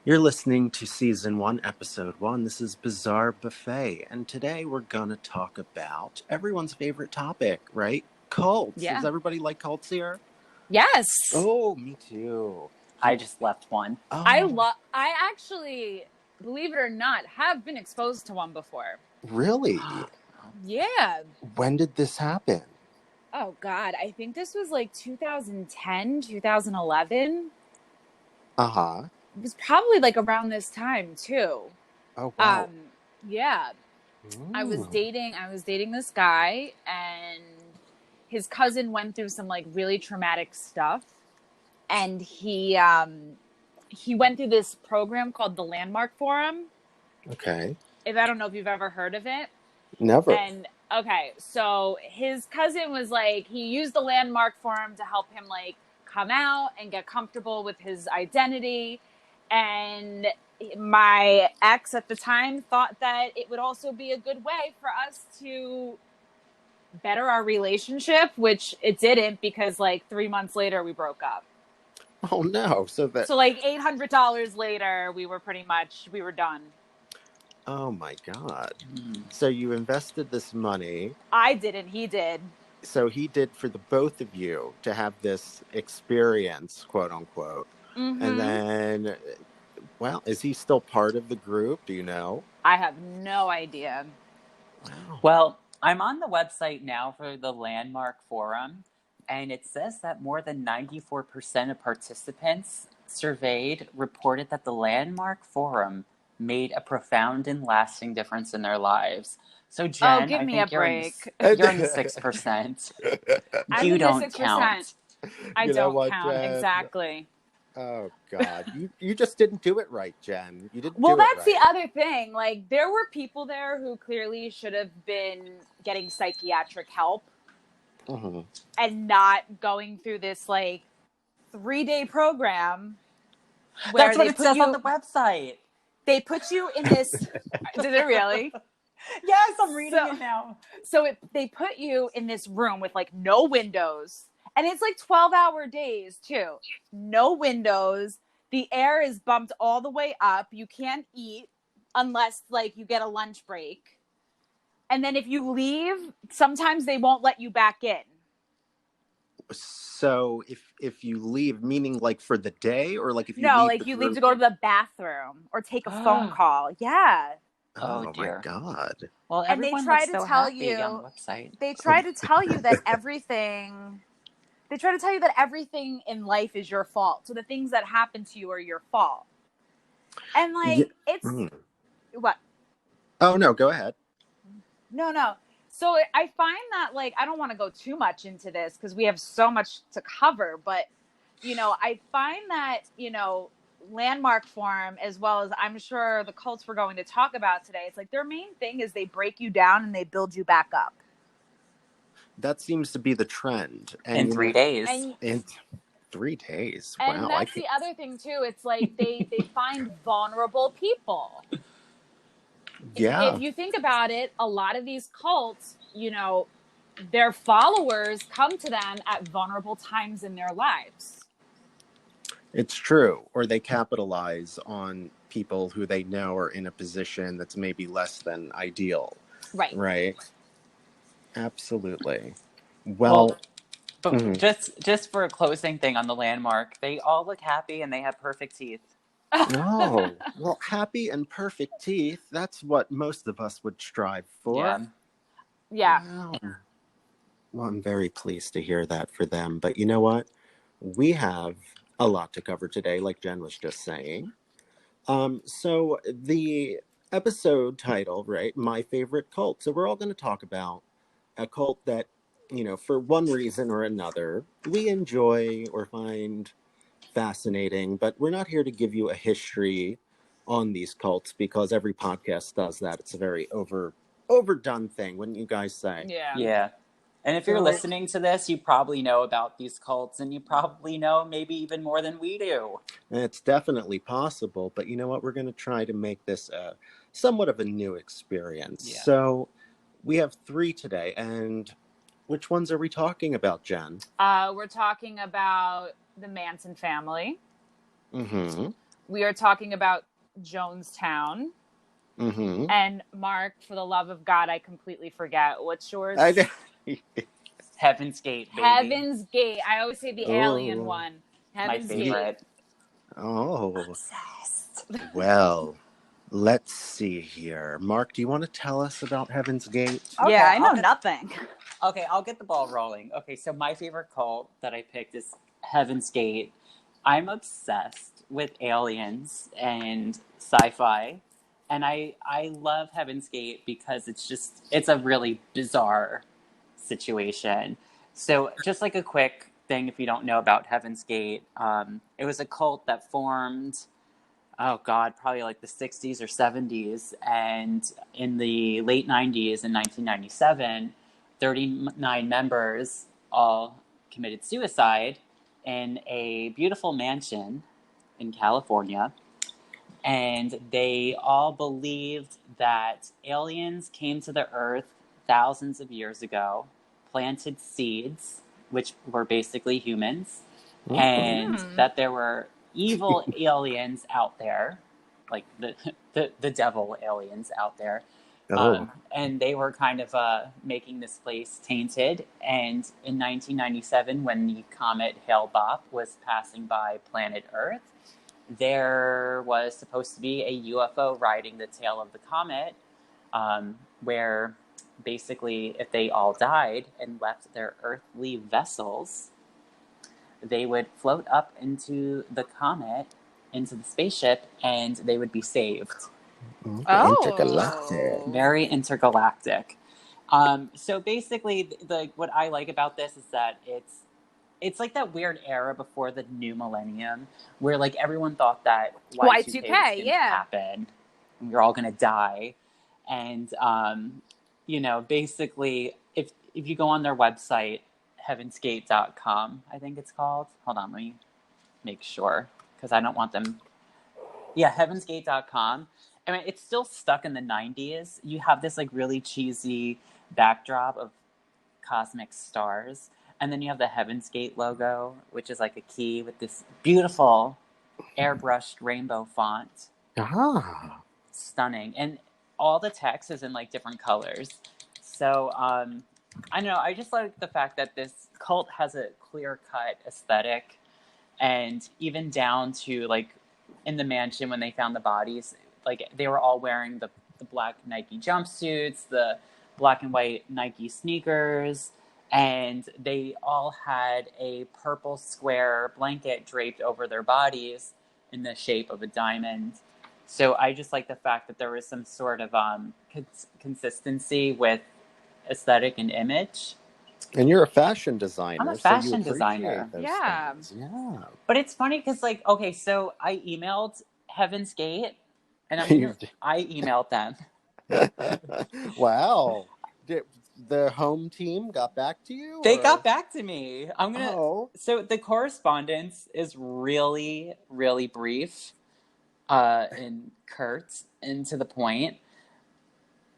You're listening to Season 1, Episode 1. This is Bizarre Buffet, and today we're going to talk about everyone's favorite topic, right? Cults. Yeah. Does everybody like cults here? Yes. Oh, me too. I just left one. Oh. I actually, believe it or not, have been exposed to one before. Really? Yeah. When did this happen? Oh, God. I think this was like 2010, 2011. Uh-huh. It was probably like around this time, too. Oh, wow. Yeah. I was dating this guy, and his cousin went through some like really traumatic stuff. And he went through this program called the Landmark Forum. Okay. I don't know if you've ever heard of it. Never. And okay, so his cousin was like, he used the Landmark Forum to help him like come out and get comfortable with his identity. And my ex at the time thought that it would also be a good way for us to better our relationship, which it didn't, because like 3 months later we broke up. Oh, no. So like $800 later, we were done. Oh, my God. So you invested this money. I didn't. He did. So he did for the both of you to have this experience, quote unquote. Mm-hmm. And then, well, is he still part of the group? Do you know? I have no idea. Wow. Well, I'm on the website now for the Landmark Forum, and it says that more than 94% of participants surveyed reported that the Landmark Forum made a profound and lasting difference in their lives. So, Jen, give me a break. You're in the 6%. You don't count. I don't count, Jen? Exactly. Oh, God. You just didn't do it right, Jen. You didn't Well, do it that's right. the other thing. Like, there were people there who clearly should have been getting psychiatric help and not going through this, like, 3-day program. Where that's what it says on the website. They put you in this... Did it really? Yes, I'm reading it now. So they put you in this room with, like, no windows. And it's, like, 12-hour days, too. No windows. The air is bumped all the way up. You can't eat unless, like, you get a lunch break. And then if you leave, sometimes they won't let you back in. So if you leave, meaning like for the day, or like if you no, leave like you leave to go to the bathroom or take a phone call. Yeah. Oh my God. Well, and they try to tell you on the website. They try to tell you that everything. They try to tell you that everything in life is your fault. So the things that happen to you are your fault. And like it's what? Oh no, go ahead. No. So I find that, like, I don't want to go too much into this because we have so much to cover, but, you know, I find that, you know, Landmark Forum, as well as I'm sure the cults we're going to talk about today, it's like their main thing is they break you down and they build you back up. That seems to be the trend. And in 3 days. In 3 days. And wow. that's the other thing, too. It's like they find vulnerable people. Yeah. If you think about it, a lot of these cults, you know, their followers come to them at vulnerable times in their lives. It's true. Or they capitalize on people who they know are in a position that's maybe less than ideal. Right. Absolutely. Well just for a closing thing on the Landmark, they all look happy and they have perfect teeth. Oh, well, happy and perfect teeth. That's what most of us would strive for. Yeah. Wow. Well, I'm very pleased to hear that for them. But you know what? We have a lot to cover today, like Jen was just saying. So the episode title, right? My favorite cult. So we're all going to talk about a cult that, you know, for one reason or another, we enjoy or find fascinating, but we're not here to give you a history on these cults because every podcast does that. It's a very overdone thing, wouldn't you guys say? Yeah. And if you're listening to this, you probably know about these cults, and you probably know maybe even more than we do. It's definitely possible, but you know what? We're going to try to make this somewhat of a new experience. Yeah. So we have 3 today, and which ones are we talking about, Jen? We're talking about the Manson family. Mm-hmm. we are talking about Jonestown. Mm-hmm. And Mark, for the love of God, I completely forget. What's yours? Heaven's Gate, baby. Heaven's Gate. I always say the alien Oh, one. My Heaven's Gate. favorite. oh. Obsessed. Well, let's see here. Mark, do you want to tell us about Heaven's Gate? Okay, Yeah, I know I'll get- nothing. Okay, I'll get the ball rolling. Okay, so my favorite cult that I picked is Heaven's Gate. I'm obsessed with aliens and sci-fi, and I love Heaven's Gate because it's a really bizarre situation. So just like a quick thing, if you don't know about Heaven's Gate, it was a cult that formed, oh God, probably like the 60s or 70s. And in the late 90s, in 1997, 39 members all committed suicide in a beautiful mansion in California. And they all believed that aliens came to the earth thousands of years ago, planted seeds, which were basically humans, and that there were evil aliens out there, like the devil aliens out there. Oh. And they were kind of making this place tainted. And in 1997, when the comet Hale-Bopp was passing by planet Earth, there was supposed to be a UFO riding the tail of the comet, where basically if they all died and left their earthly vessels, they would float up into the comet, into the spaceship, and they would be saved. Oh. Intergalactic. Very intergalactic. So basically, what I like about this is that it's like that weird era before the new millennium where like everyone thought that Y2K was going to happen and we're all going to die. And, basically if you go on their website, heavensgate.com, I think it's called. Hold on, let me make sure because I don't want them. Yeah, heavensgate.com. I mean, it's still stuck in the 90s. You have this like really cheesy backdrop of cosmic stars. And then you have the Heaven's Gate logo, which is like a key with this beautiful airbrushed rainbow font. Ah. Stunning. And all the text is in like different colors. So I don't know. I just like the fact that this cult has a clear-cut aesthetic. And even down to like in the mansion when they found the bodies, like they were all wearing the black Nike jumpsuits, the black and white Nike sneakers, and they all had a purple square blanket draped over their bodies in the shape of a diamond. So I just like the fact that there was some sort of consistency with aesthetic and image. And you're a fashion designer. I'm a so you fashion designer. those Yeah. things. Yeah. But it's funny because, like, okay, so I emailed Heaven's Gate, and I emailed them. Wow. Did the home team got back to you? They got back to me. Oh. So the correspondence is really, really brief, and curt and to the point.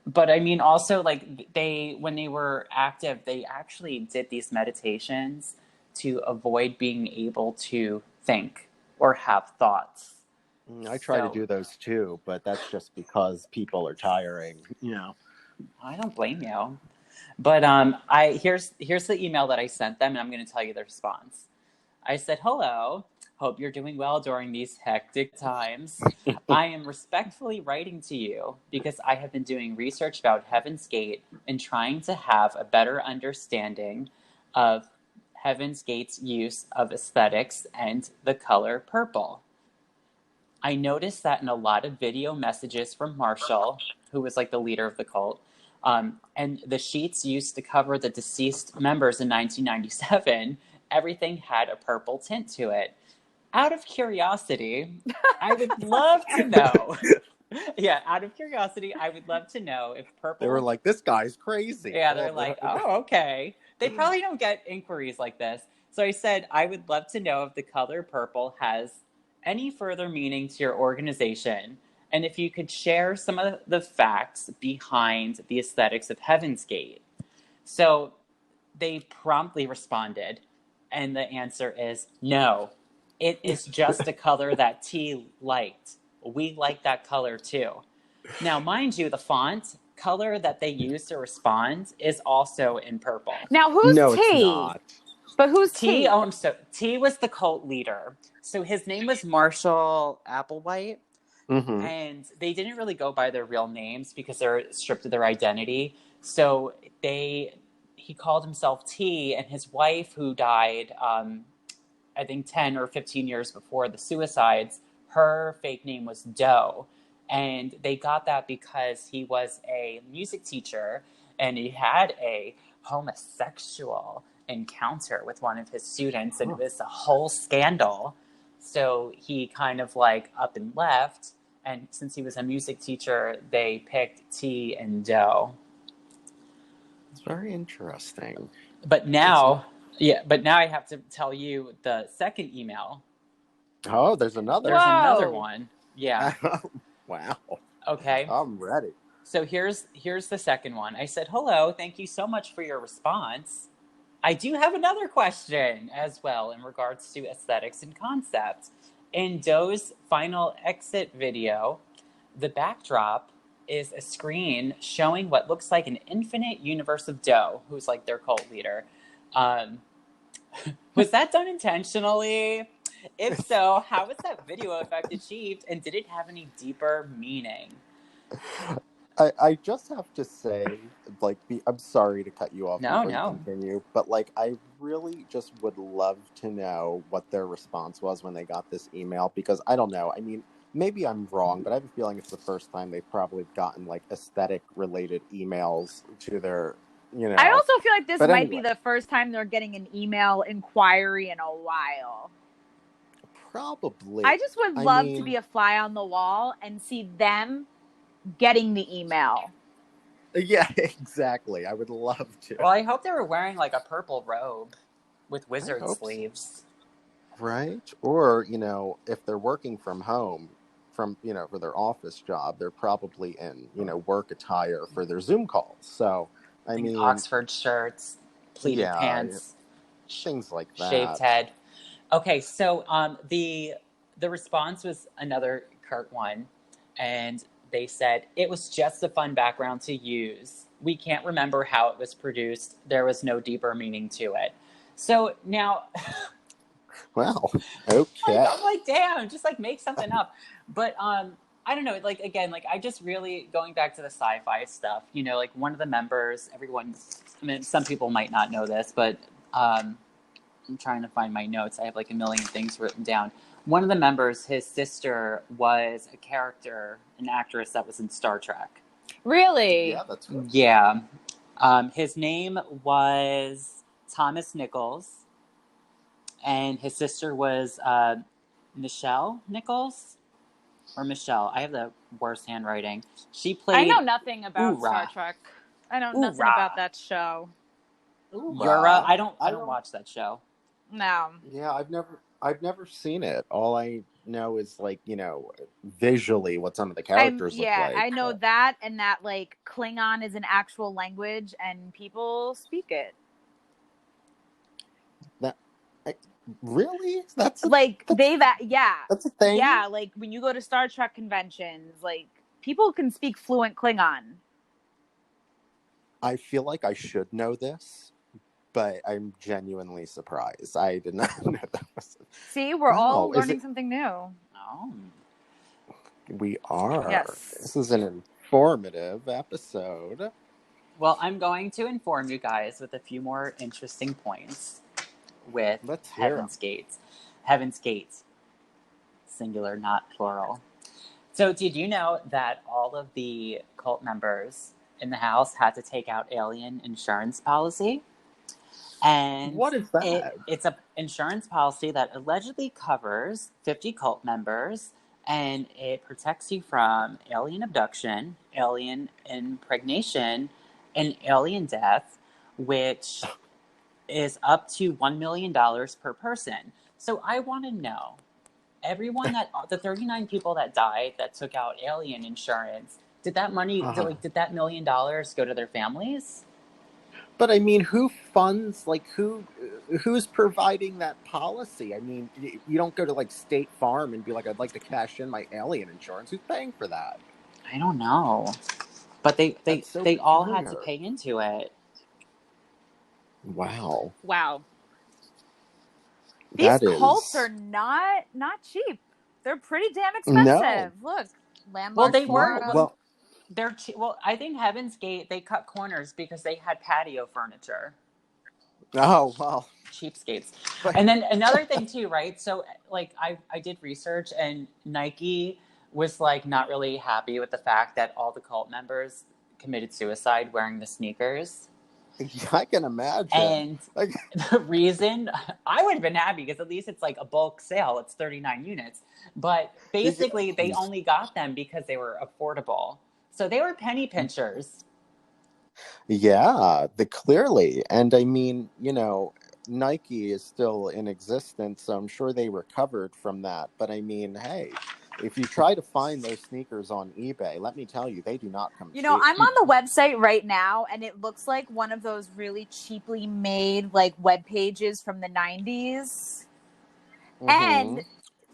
But I mean, also, like, when they were active, they actually did these meditations to avoid being able to think or have thoughts. I try to do those too, but that's just because people are tiring, I don't blame you. But here's the email that I sent them, and I'm going to tell you the response. I said, "Hello, hope you're doing well during these hectic times. I am respectfully writing to you because I have been doing research about Heaven's Gate and trying to have a better understanding of Heaven's Gate's use of aesthetics and the color purple. I noticed that in a lot of video messages from Marshall, who was like the leader of the cult, and the sheets used to cover the deceased members in 1997, everything had a purple tint to it. Out of curiosity, I would love to know." Yeah, out of curiosity, I would love to know if purple... They were like, this guy's crazy. Yeah, they're like, oh, okay. They probably don't get inquiries like this. So I said, I would love to know if the color purple has any further meaning to your organization, and if you could share some of the facts behind the aesthetics of Heaven's Gate. So they promptly responded, and the answer is no. It is just a color that T liked. We like that color too. Now, mind you, the font color that they use to respond is also in purple. Now, who's No, it's T? not. But who's T, T? so T was the cult leader. So his name was Marshall Applewhite, Mm-hmm. and they didn't really go by their real names because they're stripped of their identity. So he called himself T, and his wife, who died, I think 10 or 15 years before the suicides, her fake name was Doe. And they got that because he was a music teacher and he had a homosexual encounter with one of his students, and it was a whole scandal. So he kind of like up and left. And since he was a music teacher, they picked T and Doe. It's very interesting. But now I have to tell you the second email. Oh, there's another. There's another Whoa. one. Yeah. Wow. Okay. I'm ready. So here's the second one. I said, "Hello, thank you so much for your response. I do have another question as well in regards to aesthetics and concepts. In Doe's final exit video, the backdrop is a screen showing what looks like an infinite universe of Doe, who's like their cult leader. Was that done intentionally? If so, how was that video effect achieved, and did it have any deeper meaning?" I just have to say, like, I'm sorry to cut you off No, before you no. continue, but like, I really just would love to know what their response was when they got this email, because I don't know. I mean, maybe I'm wrong, but I have a feeling it's the first time they've probably gotten like aesthetic related emails to their, you know. I also feel like this But might be anyway. the first time they're getting an email inquiry in a while. Probably. I just would love to be a fly on the wall and see them getting the email. Yeah, exactly. I would love to. Well, I hope they were wearing like a purple robe with wizard sleeves. Right? Or, if they're working from home, for their office job, they're probably in, work attire for their Zoom calls. So, I mean, Oxford shirts, pleated pants, things like that. Shaved head. Okay, so the response was another curt one, and they said, "It was just a fun background to use. We can't remember how it was produced. There was no deeper meaning to it." So now, well, okay. I'm like, damn, just like make something up. But I don't know, like again, like I just really going back to the sci-fi stuff. Like one of the members, everyone. I mean, some people might not know this, but I'm trying to find my notes. I have like a million things written down. One of the members, his sister, was a character, an actress that was in Star Trek. Really? Yeah, that's right. Yeah. His name was Thomas Nichols, and his sister was Michelle Nichols or Michelle. I have the worst handwriting. She played. I know nothing about Oorah. Star Trek. I know nothing about that show. Yura. I don't watch that show. No. Yeah, I've never seen it. All I know is like, visually what some of the characters look like. I know that, and that like Klingon is an actual language and people speak it. Really? That's a thing? Yeah, like when you go to Star Trek conventions, like people can speak fluent Klingon. I feel like I should know this, but I'm genuinely surprised. I did not know that was... See, we're all learning something new. Oh. We are. Yes. This is an informative episode. Well, I'm going to inform you guys with a few more interesting points with Heaven's Gate. Heaven's Gate. Singular, not plural. So did you know that all of the cult members in the house had to take out alien insurance policy? And what is that? It's an insurance policy that allegedly covers 50 cult members, and it protects you from alien abduction, alien impregnation, and alien death, which is up to $1 million per person. So I want to know, everyone the 39 people that died that took out alien insurance, did that money, did that $1 million go to their families? But I mean, who funds, like, who's providing that policy? I mean, you don't go to like State Farm and be like, I'd like to cash in my alien insurance. Who's paying for that? I don't know. But That's so they all had to peculiar. pay into it. Wow. Wow. These That cults are is not cheap. They're pretty damn no. expensive. Look, Well, Landmark they were. No. Forum. Well, They're well. I think Heaven's Gate, they cut corners because they had patio furniture. oh well. Cheapskates. But And then another thing too, right? So like I did research, and Nike was like not really happy with the fact that all the cult members committed suicide wearing the sneakers. I can imagine. And Like, the reason, I would have been happy because at least it's like a bulk sale. It's 39 units. But basically they only got them because they were affordable. So they were penny pinchers. yeah, clearly. And I mean, Nike is still in existence, so I'm sure they recovered from that. But I mean, hey, if you try to find those sneakers on eBay, let me tell you, they do not come You know, cheap. I'm on the website right now, and it looks like one of those really cheaply made like web pages from the 90s. Mm-hmm. And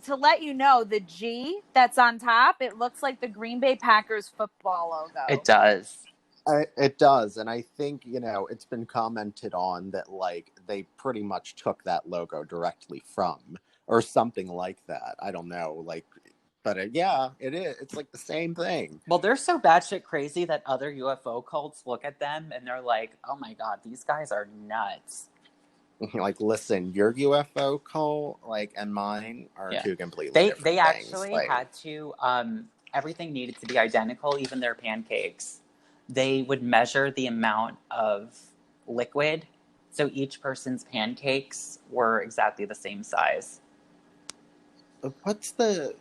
to let you know, the G that's on top, it looks like the Green Bay Packers football logo. It does. It does, and I think, it's been commented on that, like, they pretty much took that logo directly from, or something like that. I don't know, like, but yeah, it is. It's like the same thing. Well, they're so batshit crazy that other UFO cults look at them and they're like, oh my God, these guys are nuts. Like, listen, your UFO cult, like, and mine are two completely different They things. actually Like, had to, everything needed to be identical, even their pancakes. They would measure the amount of liquid, so each person's pancakes were exactly the same size. what's the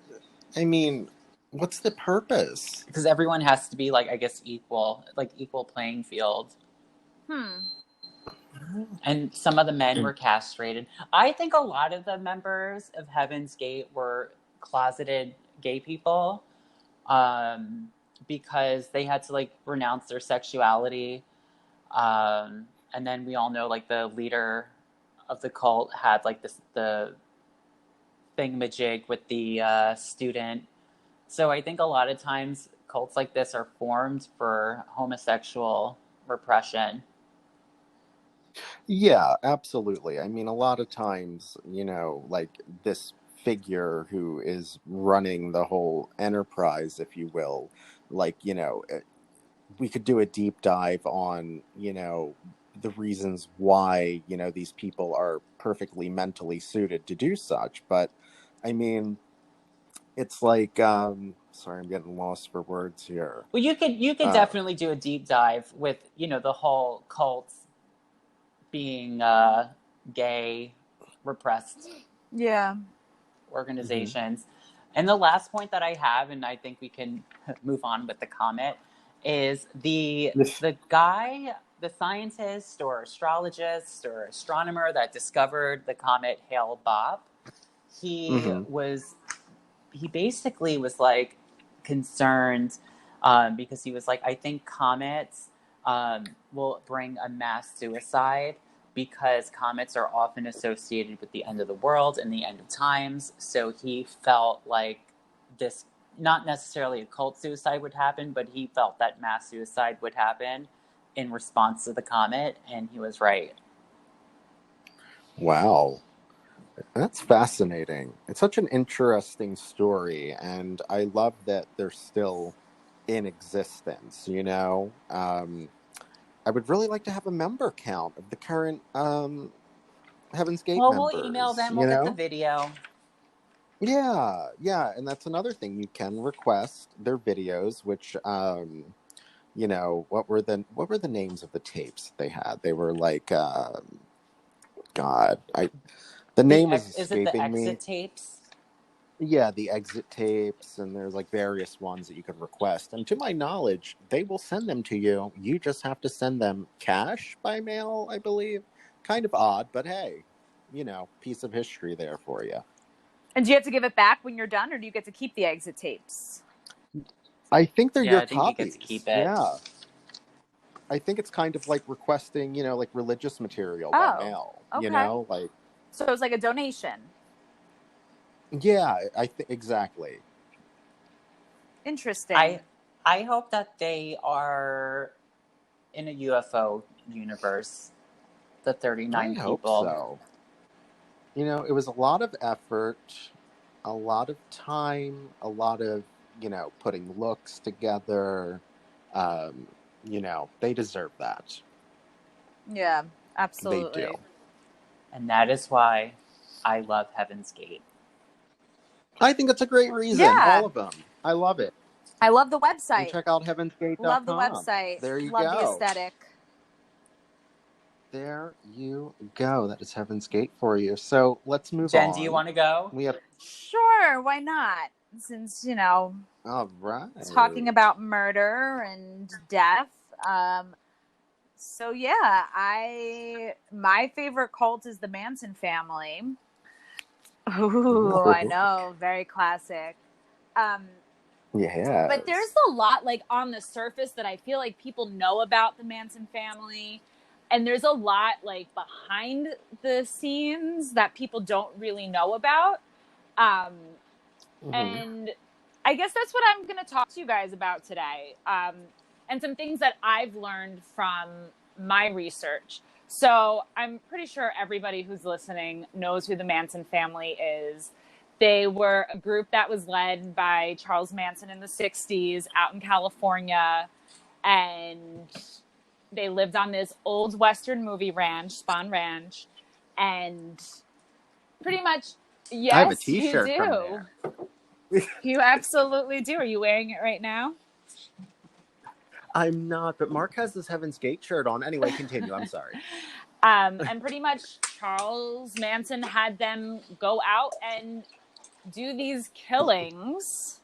purpose? Because everyone has to be, like, I guess, equal playing field. And some of the men were castrated. I think a lot of the members of Heaven's Gate were closeted gay people, because they had to like renounce their sexuality. And then we all know like the leader of the cult had like the thingamajig with the student. So I think a lot of times cults like this are formed for homosexual repression. Yeah, absolutely. I mean, a lot of times, like, this figure who is running the whole enterprise, if you will, like, we could do a deep dive on, the reasons why, these people are perfectly mentally suited to do such. But I mean, it's like, sorry, I'm getting lost for words here. Well, you could definitely do a deep dive with, the whole cult being gay, repressed organizations. Mm-hmm. And the last point that I have, and I think we can move on with the comet, is the guy, the scientist or astrologist or astronomer that discovered the comet Hale-Bopp. He basically was like concerned, because he was like, I think comets will bring a mass suicide, because comets are often associated with the end of the world and the end of times. So he felt like this, not necessarily a cult suicide would happen, but he felt that mass suicide would happen in response to the comet, and he was right. Wow. That's fascinating. It's such an interesting story, and I love that they're still in existence, I would really like to have a member count of the current Heaven's Gate members. We'll email them, we'll get the video. Yeah, and that's another thing. You can request their videos, which what were the names of the tapes they had? They were like the name is escaping me. Is it the exit tapes? Yeah, the exit tapes, and there's like various ones that you could request. And to my knowledge, they will send them to you. You just have to send them cash by mail, I believe. Kind of odd, but hey, piece of history there for you. And do you have to give it back when you're done, or do you get to keep the exit tapes? I think they're your copies. You get to keep it. Yeah. I think it's kind of like requesting, like religious material by Oh, mail, okay. like. So it was like a donation. Yeah, I think exactly. Interesting. I hope that they are in a UFO universe. The 39 I hope people. so. It was a lot of effort, a lot of time, a lot of, putting looks together. They deserve that. Yeah, They do. absolutely. And that is why I love Heaven's Gate. I think it's a great reason. Yeah. All of them. I love it. I love the And website. check out heavensgate.com. Love the website. There you love go. the aesthetic. There you go. That is Heaven's Gate for you. So let's move on. Jen, do you want to go? We have. Sure, why not? Since, All right. talking about murder and death. So yeah, my favorite cult is the Manson family. Ooh, I know, very classic. Yeah. But there's a lot like on the surface that I feel like people know about the Manson family. And there's a lot like behind the scenes that people don't really know about. And I guess that's what I'm going to talk to you guys about today. And some things that I've learned from my research. So I'm pretty sure everybody who's listening knows who the Manson family is. They were a group that was led by Charles Manson in the 60s out in California. And they lived on this old Western movie ranch, Spahn Ranch. And pretty much, yes, I have a t-shirt you do. from there. You absolutely do. Are you wearing it right now? I'm not, but Mark has this Heaven's Gate shirt on. Anyway, continue. I'm sorry. And pretty much Charles Manson had them go out and do these killings.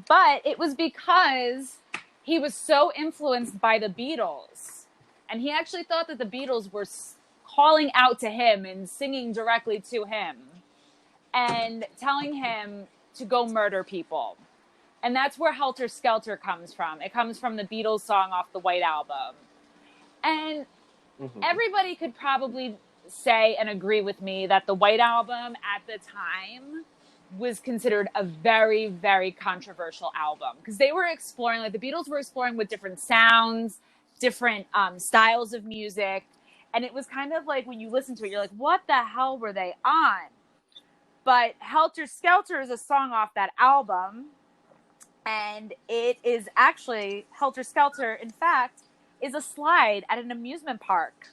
But it was because he was so influenced by the Beatles. And he actually thought that the Beatles were calling out to him and singing directly to him and telling him to go murder people. And that's where Helter Skelter comes from. It comes from the Beatles song off the White Album. And everybody could probably say and agree with me that the White Album at the time was considered a very, very controversial album. Because they were exploring, like the Beatles were exploring with different sounds, different styles of music. And it was kind of like when you listen to it, you're like, what the hell were they on? But Helter Skelter is a song off that album. And it is actually, Helter Skelter, in fact, is a slide at an amusement park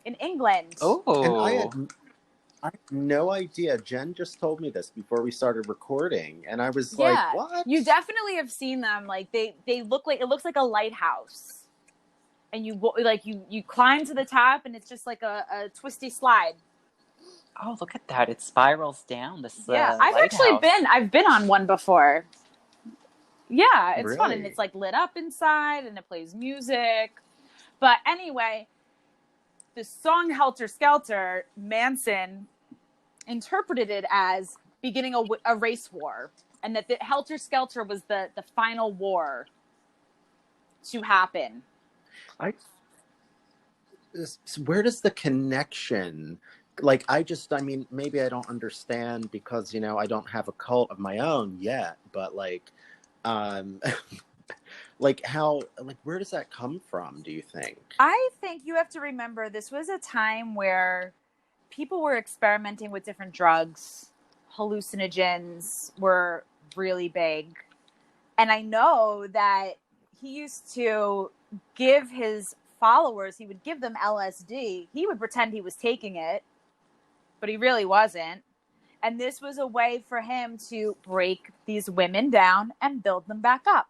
in England. Oh. And I had no idea. Jen just told me this before we started recording. And I was like, what? You definitely have seen them. Like they look like, it looks like a lighthouse. And you climb to the top and it's just like a twisty slide. Oh, look at that. It spirals down. I've been on one before. Yeah, it's Really? fun. And it's like lit up inside and it plays music. But anyway, the song Helter Skelter, Manson interpreted it as beginning a race war. And that the Helter Skelter was the final war to happen. Where does the connection... Like, maybe I don't understand because, I don't have a cult of my own yet. But like... where does that come from, do you think? I think you have to remember this was a time where people were experimenting with different drugs. Hallucinogens were really big. And I know that he used to give his followers, he would give them LSD. He would pretend he was taking it, but he really wasn't. And this was a way for him to break these women down and build them back up.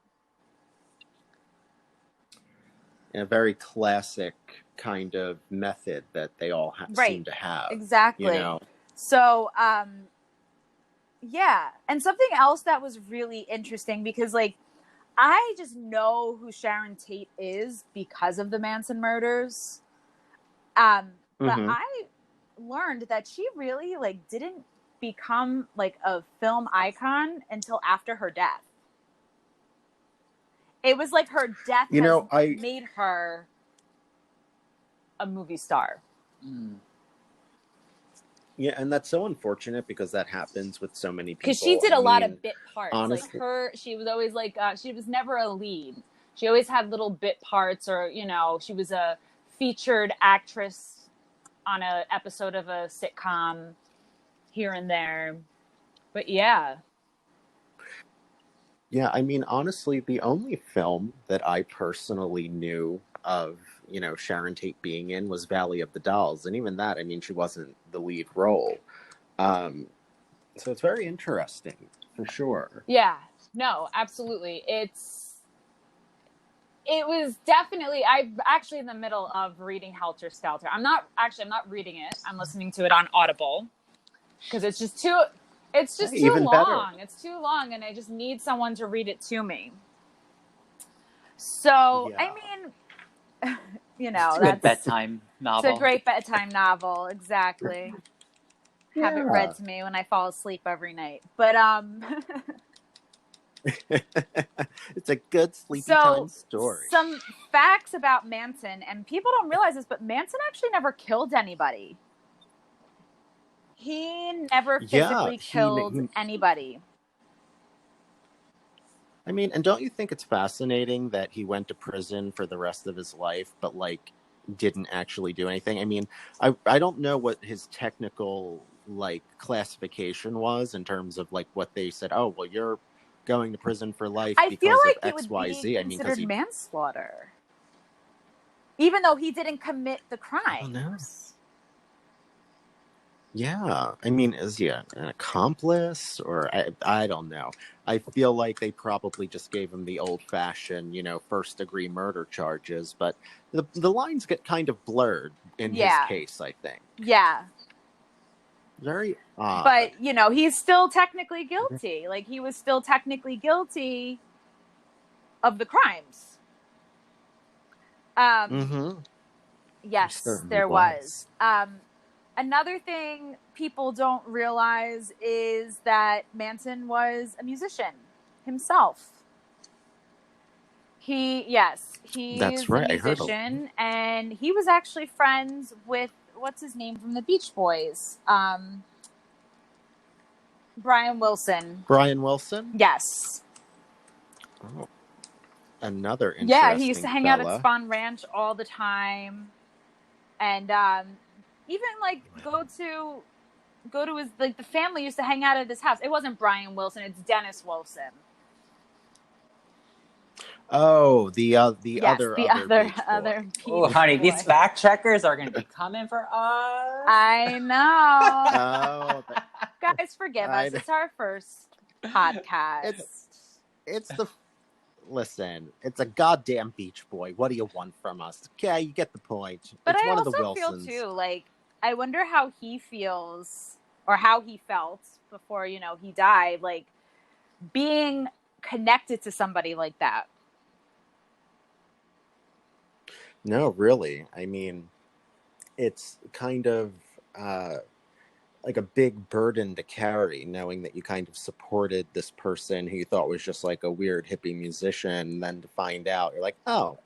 A very classic kind of method that they all seem to have. Exactly. So, yeah. And something else that was really interesting because, like, I just know who Sharon Tate is because of the Manson murders. But I learned that she really, like, didn't become, like, a film icon until after her death. It was like her death You know, made her a movie star. Yeah, and that's so unfortunate because that happens with so many people. Because she did a lot of bit parts. Honestly, like she was always like, she was never a lead. She always had little bit parts, or, you know, she was a featured actress on an episode of a sitcom here and there. But yeah. Yeah, I mean, honestly, the only film that I personally knew of, you know, Sharon Tate being in was Valley of the Dolls. And even that, I mean, she wasn't the lead role. So it's very interesting, for sure. Yeah, no, absolutely. It was definitely, I'm actually in the middle of reading Helter Skelter. I'm not reading it. I'm listening to it on Audible because it's just too Even long. better. It's too long, and I just need someone to read it to me. So, Yeah. I mean, you know, It's a good bedtime novel. It's a great bedtime novel, exactly. Yeah. Have it read to me when I fall asleep every night. But it's a good sleepy time story. Some facts about Manson, and people don't realize this, but Manson actually never killed anybody. He never physically killed anybody. I mean, and don't you think it's fascinating that he went to prison for the rest of his life, but like didn't actually do anything? I mean, I don't know what his technical like classification was in terms of like what they said. Oh, well, you're going to prison for life because of X, Y, Z. I mean, considered manslaughter, even though he didn't commit the crimes. Yeah, I mean, is he an accomplice, or I don't know. I feel like they probably just gave him the old-fashioned, you know, first-degree murder charges, but the lines get kind of blurred in his case, I think. Yeah. Very odd. But, you know, he's still technically guilty. Like, he was still technically guilty of the crimes. Yes, there was. Another thing people don't realize is that Manson was a musician himself. He's That's right. a musician, and he was actually friends with, what's his name from the Beach Boys? Brian Wilson. Brian Wilson? Yes. Oh, another interesting Yeah, he used to hang out at Spahn Ranch all the time, and even like go to his, like, the family used to hang out at his house. It wasn't Brian Wilson; it's Dennis Wilson. Oh, the other Beach Oh, honey, these fact checkers are going to be coming for us. I know. Guys, forgive us. It's our first podcast. Listen, it's a goddamn Beach Boy. What do you want from us? Okay, you get the point. But it's I one also of the Wilsons. feel too, like, I wonder how he feels, or how he felt before, you know, he died, like, being connected to somebody like that. No, really. I mean, it's kind of like a big burden to carry, knowing that you kind of supported this person who you thought was just like a weird hippie musician, and then to find out, you're like, oh,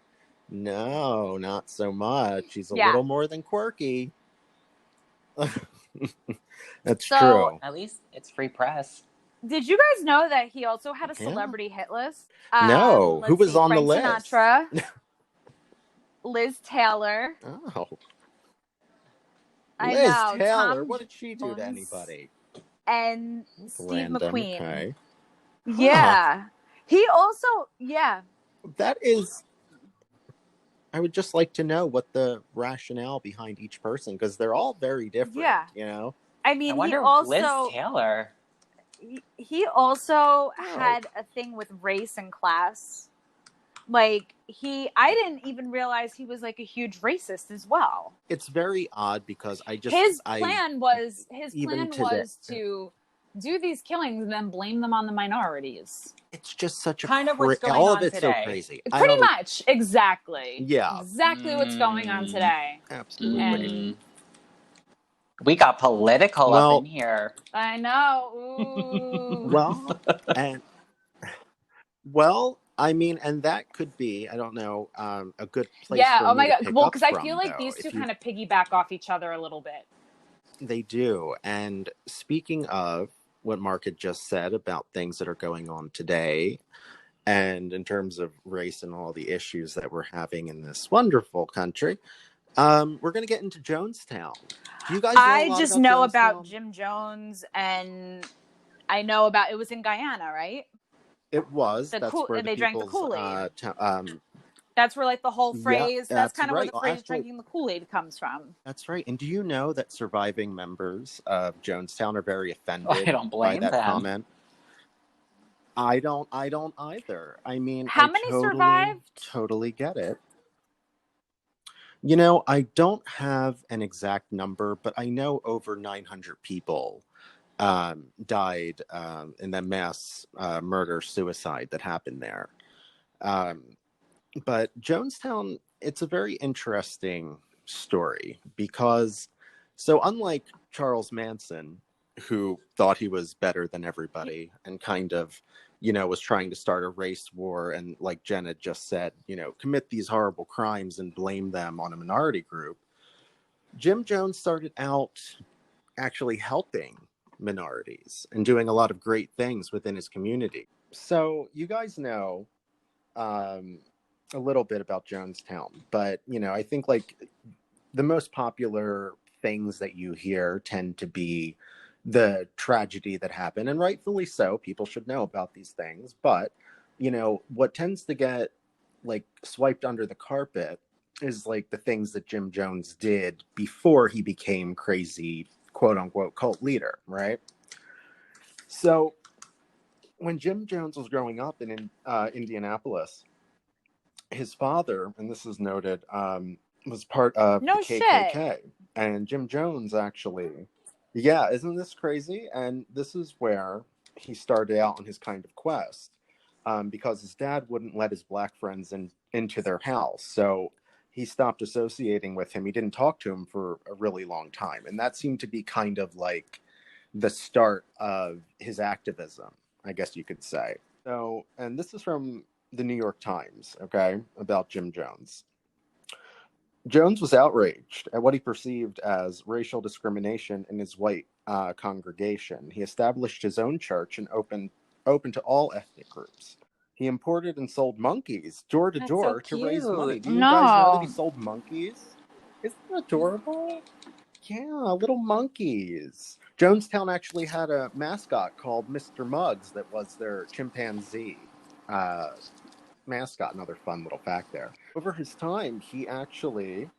no, not so much. He's a little more than quirky. That's true. At least it's free press. Did you guys know that he also had a celebrity hit list? No. Who was on Frank the list? Sinatra, Liz Taylor. Oh. I Liz know. Taylor. Tom What did she do to anybody? And Steve McQueen. Okay. Yeah. He also, That is... I would just like to know what the rationale behind each person, because they're all very different, you know? I mean, I wonder, he also... Liz Taylor. He also had a thing with race and class. Like, I didn't even realize he was like a huge racist as well. It's very odd because his plan was to do these killings and then blame them on the minorities. It's just such a kind of what's going all on of it's today. So crazy. Pretty much, exactly. Yeah, exactly what's going on today. Absolutely. We got political up in here. I know. Ooh. Well, I mean, and that could be, I don't know, a good place Yeah. for Oh me my to God. pick Well, up because I feel from, like though. these two If you, kind of piggyback off each other a little bit. they do. And speaking of what Mark had just said about things that are going on today, and in terms of race and all the issues that we're having in this wonderful country, we're going to get into Jonestown. Do you guys know a I lot just about know about Jonestown? Jim Jones, and I know about it was in Guyana, right? It was. That's where the They drank the people's Kool-Aid. That's where like the whole yeah, phrase. That's that's kind of where right. the Well, phrase actually, "drinking the Kool-Aid" comes from. that's right. And do you know that surviving members of Jonestown are very I offended don't by blame that them. comment? I don't either. I mean, How I many totally, survived? totally get it. You know, I don't have an exact number, but I know over 900 people died in the mass murder suicide that happened there. Um, but Jonestown, it's a very interesting story because, so unlike Charles Manson, who thought he was better than everybody and kind of, you know, was trying to start a race war and, like Jenna just said, you know, commit these horrible crimes and blame them on a minority group, Jim Jones started out actually helping minorities and doing a lot of great things within his community. So you guys know um, a little bit about Jonestown, but you know, I think like the most popular things that you hear tend to be the tragedy that happened, and rightfully so. People should know about these things, but you know, what tends to get like swiped under the carpet is like the things that Jim Jones did before he became crazy, quote unquote, cult leader, right? So when Jim Jones was growing up in Indianapolis, his father, and this is noted, was part of the No shit. KKK. And Jim Jones actually, yeah, isn't this crazy? And this is where he started out on his kind of quest because his dad wouldn't let his black friends into their house. So he stopped associating with him. He didn't talk to him for a really long time. And that seemed to be kind of like the start of his activism, I guess you could say. So, and this is from the New York Times, okay, about Jim Jones. Jones was outraged at what he perceived as racial discrimination in his white congregation. He established his own church and open to all ethnic groups. He imported and sold monkeys door to That's so door to raise money. cute. Do you guys know that he No. sold monkeys? Isn't that adorable? Yeah, little monkeys. Jonestown actually had a mascot called Mr. Muggs that was their chimpanzee mascot. Another fun little fact there. Over his time, he actually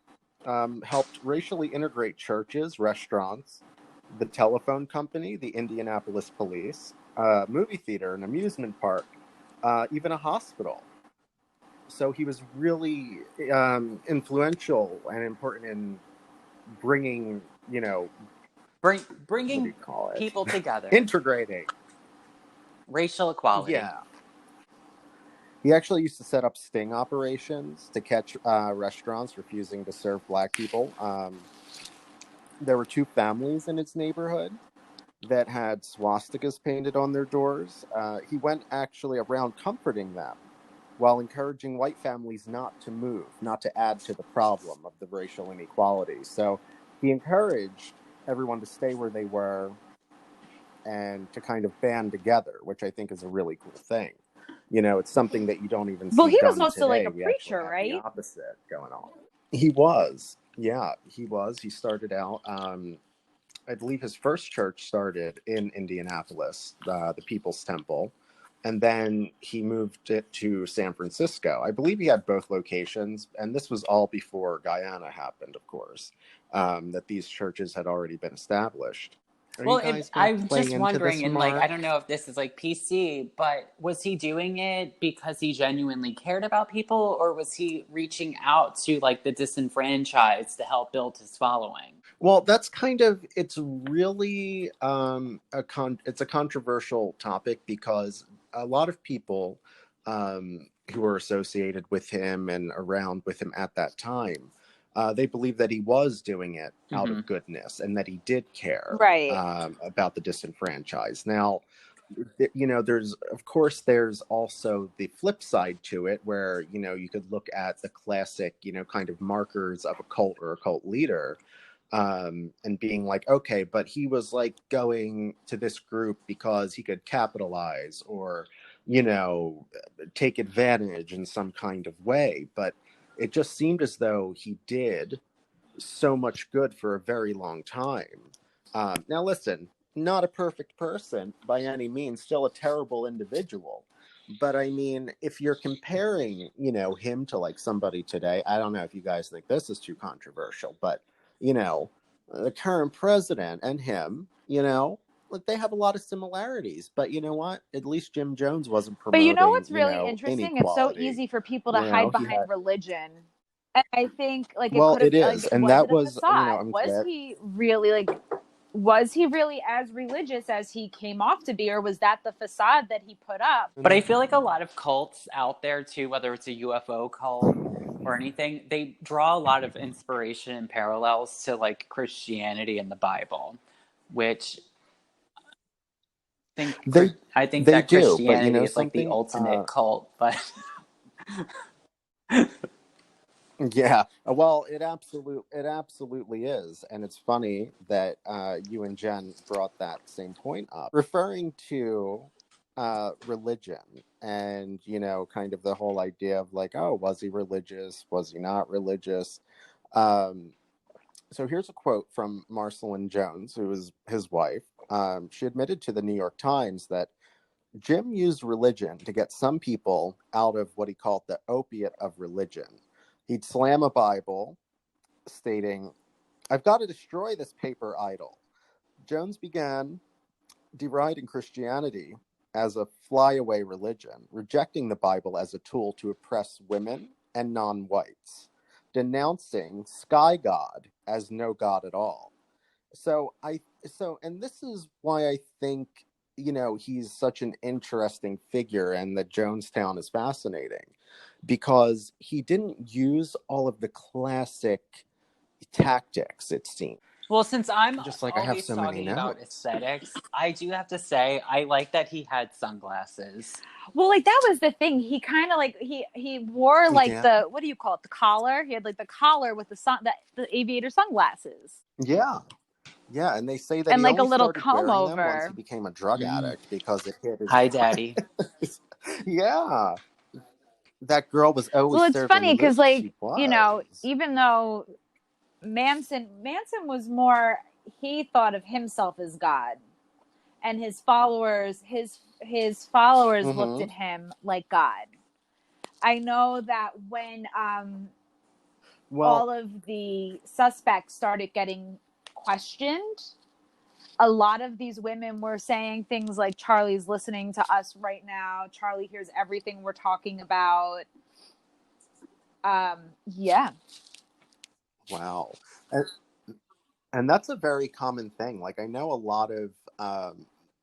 helped racially integrate churches, restaurants, the telephone company, the Indianapolis police, movie theater, an amusement park, even a hospital. So he was really influential and important in bringing, you know, what do Bringing you call it? people together. Integrating. Racial equality. Yeah. He actually used to set up sting operations to catch restaurants refusing to serve black people. There were two families in his neighborhood that had swastikas painted on their doors. He went actually around comforting them while encouraging white families not to move, not to add to the problem of the racial inequality. So he encouraged everyone to stay where they were and to kind of band together, which I think is a really cool thing. You know, it's something that you don't even Well, see he was done also like today. a We actually preacher, have the right? opposite going on. He was. Yeah, he was. He started out, I believe his first church started in Indianapolis, the People's Temple. And then he moved it to San Francisco. I believe he had both locations. And this was all before Guyana happened, of course, that these churches had already been established. Are you Well, guys going to I'm play just into wondering, this, and like, I Mark? don't know if this is like PC, but was he doing it because he genuinely cared about people, or was he reaching out to like the disenfranchised to help build his following? Well, that's kind of, it's really it's a controversial topic because a lot of people who were associated with him and around with him at that time, they believe that he was doing it out Mm-hmm. of goodness and that he did care Right. about the disenfranchised. Now, there's, of course, there's also the flip side to it where, you could look at the classic, kind of markers of a cult or a cult leader, and being like, okay, but he was like going to this group because he could capitalize or, you know, take advantage in some kind of way. But it just seemed as though he did so much good for a very long time. Now, listen, not a perfect person by any means, still a terrible individual. But I mean, if you're comparing, him to like somebody today, I don't know if you guys think this is too controversial, but, you know, the current president and him, like they have a lot of similarities. But you know what? At least Jim Jones wasn't But you know promoting, what's really interesting? It's so inequality. easy for people to hide He behind had, religion. And I think like it well, could have it is. like And was that it a was, facade? I'm glad. Was he really as religious as he came off to be, or was that the facade that he put up? But I feel like a lot of cults out there too, whether it's a UFO cult or anything, they draw a lot of inspiration and parallels to like Christianity and the Bible, which They I think they that do, but you Christianity know is like the something? ultimate cult, but Yeah. Well, it absolutely is, and it's funny that you and Jen brought that same point up, referring to religion, and kind of the whole idea of like, oh, was he religious? Was he not religious? Um, so here's a quote from Marcelyn Jones, who is his wife. She admitted to the New York Times that Jim used religion to get some people out of what he called the opiate of religion. He'd slam a Bible, stating, "I've got to destroy this paper idol." Jones began deriding Christianity as a flyaway religion, rejecting the Bible as a tool to oppress women and non-whites, denouncing Sky God as no God at all. And this is why I think, he's such an interesting figure and that Jonestown is fascinating, because he didn't use all of the classic tactics, it seems. well, since I'm Just like I have always so many talking about notes. aesthetics, I do have to say I like that he had sunglasses. Well, like that was the thing. He kind of like he wore like Yeah. the, what do you call it? The collar. He had like the collar with the aviator sunglasses Yeah. Yeah. And they say that and he like a only little started comb wearing them once he over. became a drug Mm. addict because it hit Hi, Daddy. his. Yeah. That girl was Well, always it's serving funny because loot. like, She was. even though Manson was more, he thought of himself as God, and his followers looked Mm-hmm. at him like God. I know that when Well, all of the suspects started getting questioned, a lot of these women were saying things like, Charlie's listening to us right now. Charlie hears everything we're talking about. Yeah. wow. And that's a very common thing. Like, I know a lot of,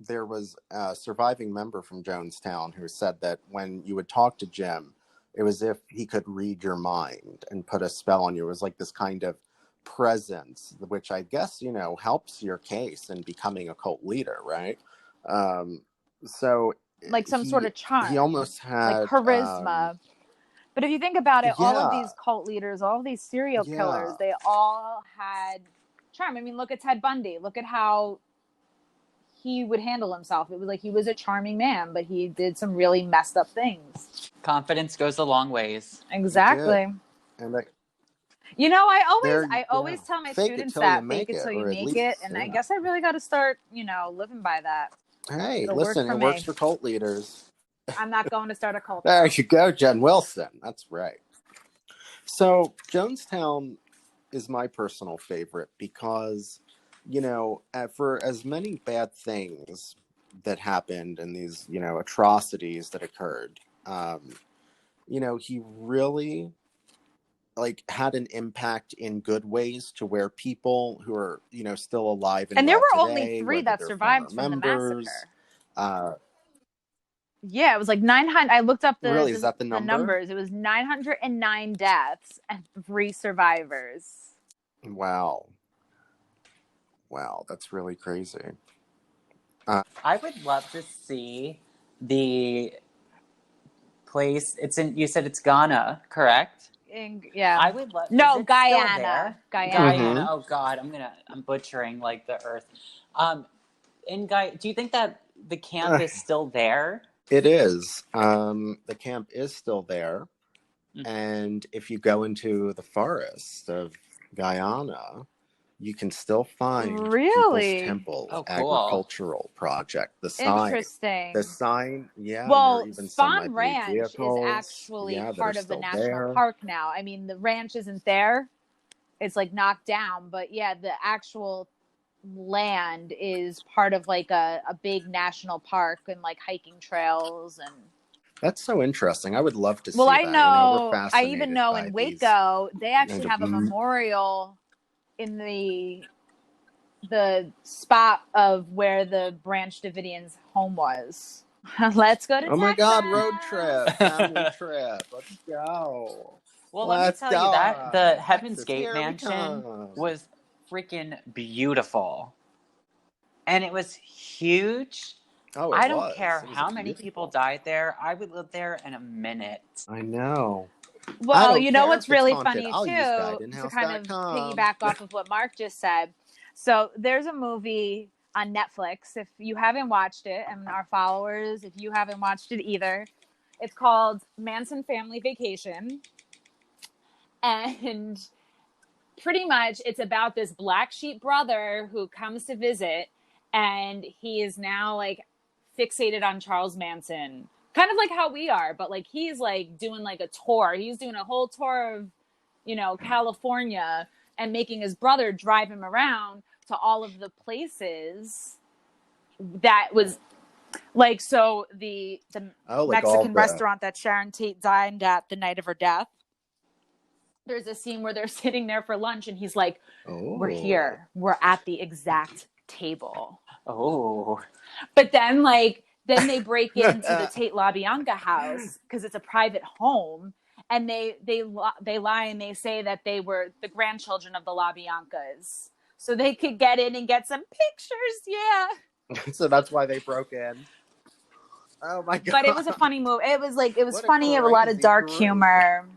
there was a surviving member from Jonestown who said that when you would talk to Jim, it was if he could read your mind and put a spell on you. It was like this kind of presence, which I guess, helps your case in becoming a cult leader, right? Um, so Like some sort he of he charm, almost like had, charisma. But if you think about it, all of yeah, these cult leaders, all of these serial yeah. killers, they all had charm. I mean, look at Ted Bundy. Look at how he would handle himself. It was like he was a charming man, but he did some really messed up things. Confidence goes a long ways. It did. Exactly. And like, I always there you I go. always tell my Fake it students till you that fake make it it, till you or at make it, least, and I yeah. guess I really got to start, living by that. Hey, It'll work listen, for it works me. for cult leaders. I'm not going to start a cult There though. you go, Jen Wilson. That's right. So Jonestown is my personal favorite because, for as many bad things that happened and these, atrocities that occurred, he really like had an impact in good ways to where people who are, still alive and And there well were only today, 3 whether that they're former survived from the members, massacre. uh, Yeah, it was like 900. I looked up really, is that the the number? numbers. It was 909 deaths and 3 survivors. Wow. Wow, that's really crazy. I would love to see the place. You said it's Ghana, correct? Yeah. I would love. Is No, it still Guyana. there? Guyana. Guyana. Oh God, I'm butchering like the earth. Do you think that the camp is still there? It is. The camp is still there. And if you go into the forest of Guyana, you can still find People's Temple Oh, cool. Agricultural Project. Interesting. The sign, yeah. And there are Well, even some, I Spawn believe, Ranch is vehicles, actually yeah, that are part of the still national there. park now. I mean, the ranch isn't there. It's like knocked down, but yeah, the actual land is part of like a big national park and like hiking trails and That's so interesting. I would love to well, see I that. You know, we're know, I fascinated even know by in these Waco, they actually kind of. have a memorial in the spot of where the Branch Davidians' home was. Let's go to Oh my Texas. God, road trip, family trip. Let's go. Well, let me Let's tell you that go. the Texas, Heavensgate here we mansion come. was freaking beautiful. And it was huge. Oh, it I don't was. care It was how many people beautiful. died there. I would live there in a minute. I know. I Well, don't you know care what's if it's really haunted. funny I'll use too, to kind of guidinhouse.com. piggyback off of what Mark just said. So there's a movie on Netflix. If you haven't watched it, and our followers, if you haven't watched it either, it's called Manson Family Vacation. And pretty much it's about this black sheep brother who comes to visit, and he is now like fixated on Charles Manson, kind of like how we are, but like he's like doing like a tour. He's doing a whole tour of, California, and making his brother drive him around to all of the places that was like, so the like Mexican restaurant that Sharon Tate dined at the night of her death. There's a scene where they're sitting there for lunch and he's like, we're here. We're at the exact table. Oh. But then they break into the Tate LaBianca house because it's a private home, and they lie and they say that they were the grandchildren of the LaBiancas, so they could get in and get some pictures. Yeah. So that's why they broke in. Oh my God. But it was a funny movie. It was funny. It was a lot of crazy dark group. humor.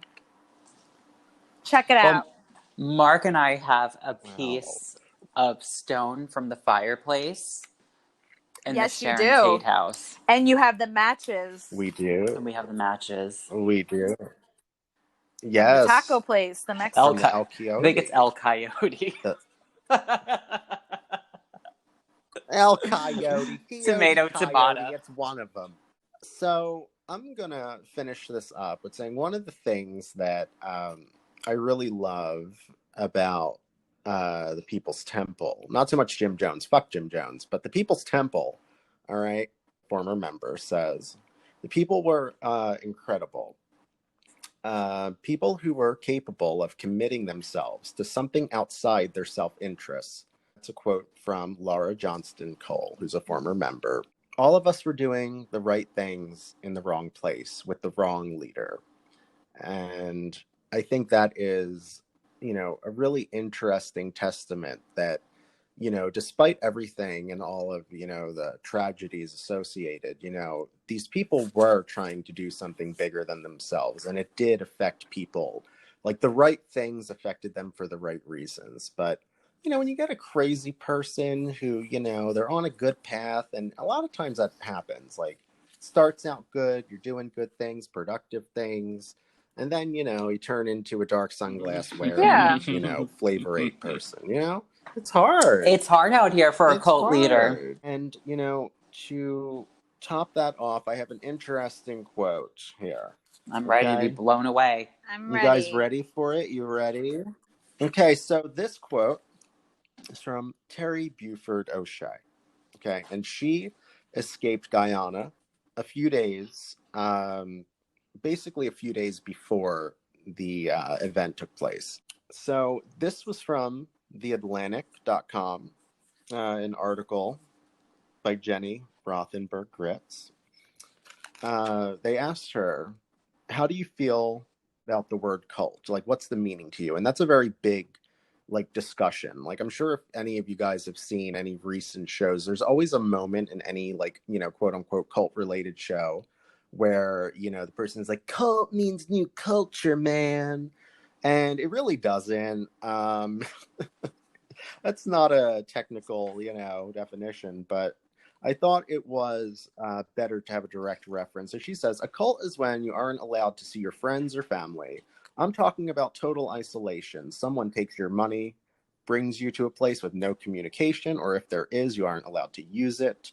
Check it out. Mark and I have a piece of stone from the fireplace in the Sharon Tate house. And you have the matches. We do. And we have the matches. We do. From Yes. the taco place, the Mexican. El Coyote. I think it's El Coyote. El Coyote. Tomato. It's one of them. So I'm going to finish this up with saying one of the things that I really love about the People's Temple, not so much Jim Jones, fuck Jim Jones, but the People's Temple, all right, former member says, the people were incredible. People who were capable of committing themselves to something outside their self-interests. That's a quote from Laura Johnston Cole, who's a former member. All of us were doing the right things in the wrong place with the wrong leader. And I think that is, a really interesting testament that, despite everything and all of, the tragedies associated, these people were trying to do something bigger than themselves. And it did affect people. Like the right things affected them for the right reasons. But, when you get a crazy person who, they're on a good path, and a lot of times that happens, like starts out good, you're doing good things, productive things. And then, you turn into a dark sunglass wearing, Flavor 8 person, It's hard. It's hard out here for a cult leader. And, to top that off, I have an interesting quote here. I'm ready to be blown away. I'm ready. You guys ready for it? You ready? Okay, so this quote is from Terry Buford O'Shea. Okay, and she escaped Guyana a few days, basically a few days before the event took place. So this was from theatlantic.com, an article by Jenny Rothenberg-Gritz. They asked her, how do you feel about the word cult? Like, what's the meaning to you? And that's a very big like discussion. Like I'm sure if any of you guys have seen any recent shows, there's always a moment in any like, you know, quote unquote cult related show where, you know, the person is like, cult means new culture, man. And it really doesn't. That's not a technical, you know, definition, but I thought it was better to have a direct reference. So she says, a cult is when you aren't allowed to see your friends or family. I'm talking about total isolation. Someone takes your money, brings you to a place with no communication, or if there is, you aren't allowed to use it.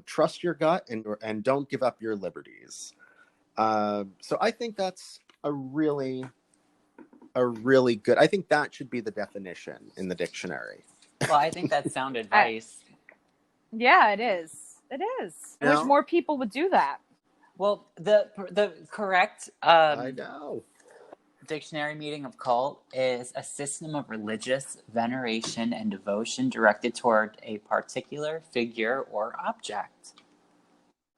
Trust your gut and don't give up your liberties. So I think that's a really good, I think that should be the definition in the dictionary. Well, I think that's sound advice. Yeah, it is. It is. I wish more people would do that. Well, the correct I know. dictionary meaning of cult is a system of religious veneration and devotion directed toward a particular figure or object.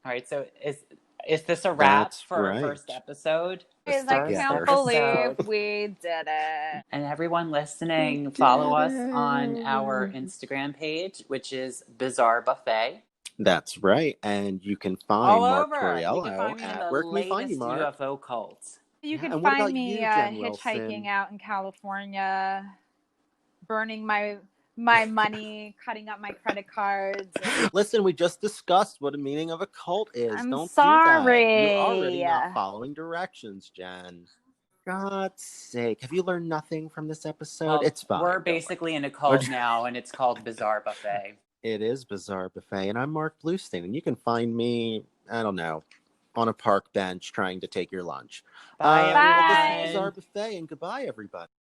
All right, so is this a wrap That's for right. our first episode? I can't believe we did it. And everyone listening, follow us on our Instagram page, which is Bizarre Buffet. That's right. And you can find All Mark over. Tauriello You can find me in the where can we find you, latest Mark? UFO cult. You can and what find about me you, Jen hitchhiking Wilson? out in California, burning my money, cutting up my credit cards. Listen, we just discussed what the meaning of a cult is. I'm Don't sorry. do that. You're already not following directions, Jen. God's sake. Have you learned nothing from this episode? Well, it's fine. We're basically in a cult now, and it's called Bizarre Buffet. It is Bizarre Buffet, and I'm Marc Bluestein, and you can find me, I don't know, on a park bench trying to take your lunch. Bye, everyone. Well, this is Bizarre Buffet, and goodbye, everybody.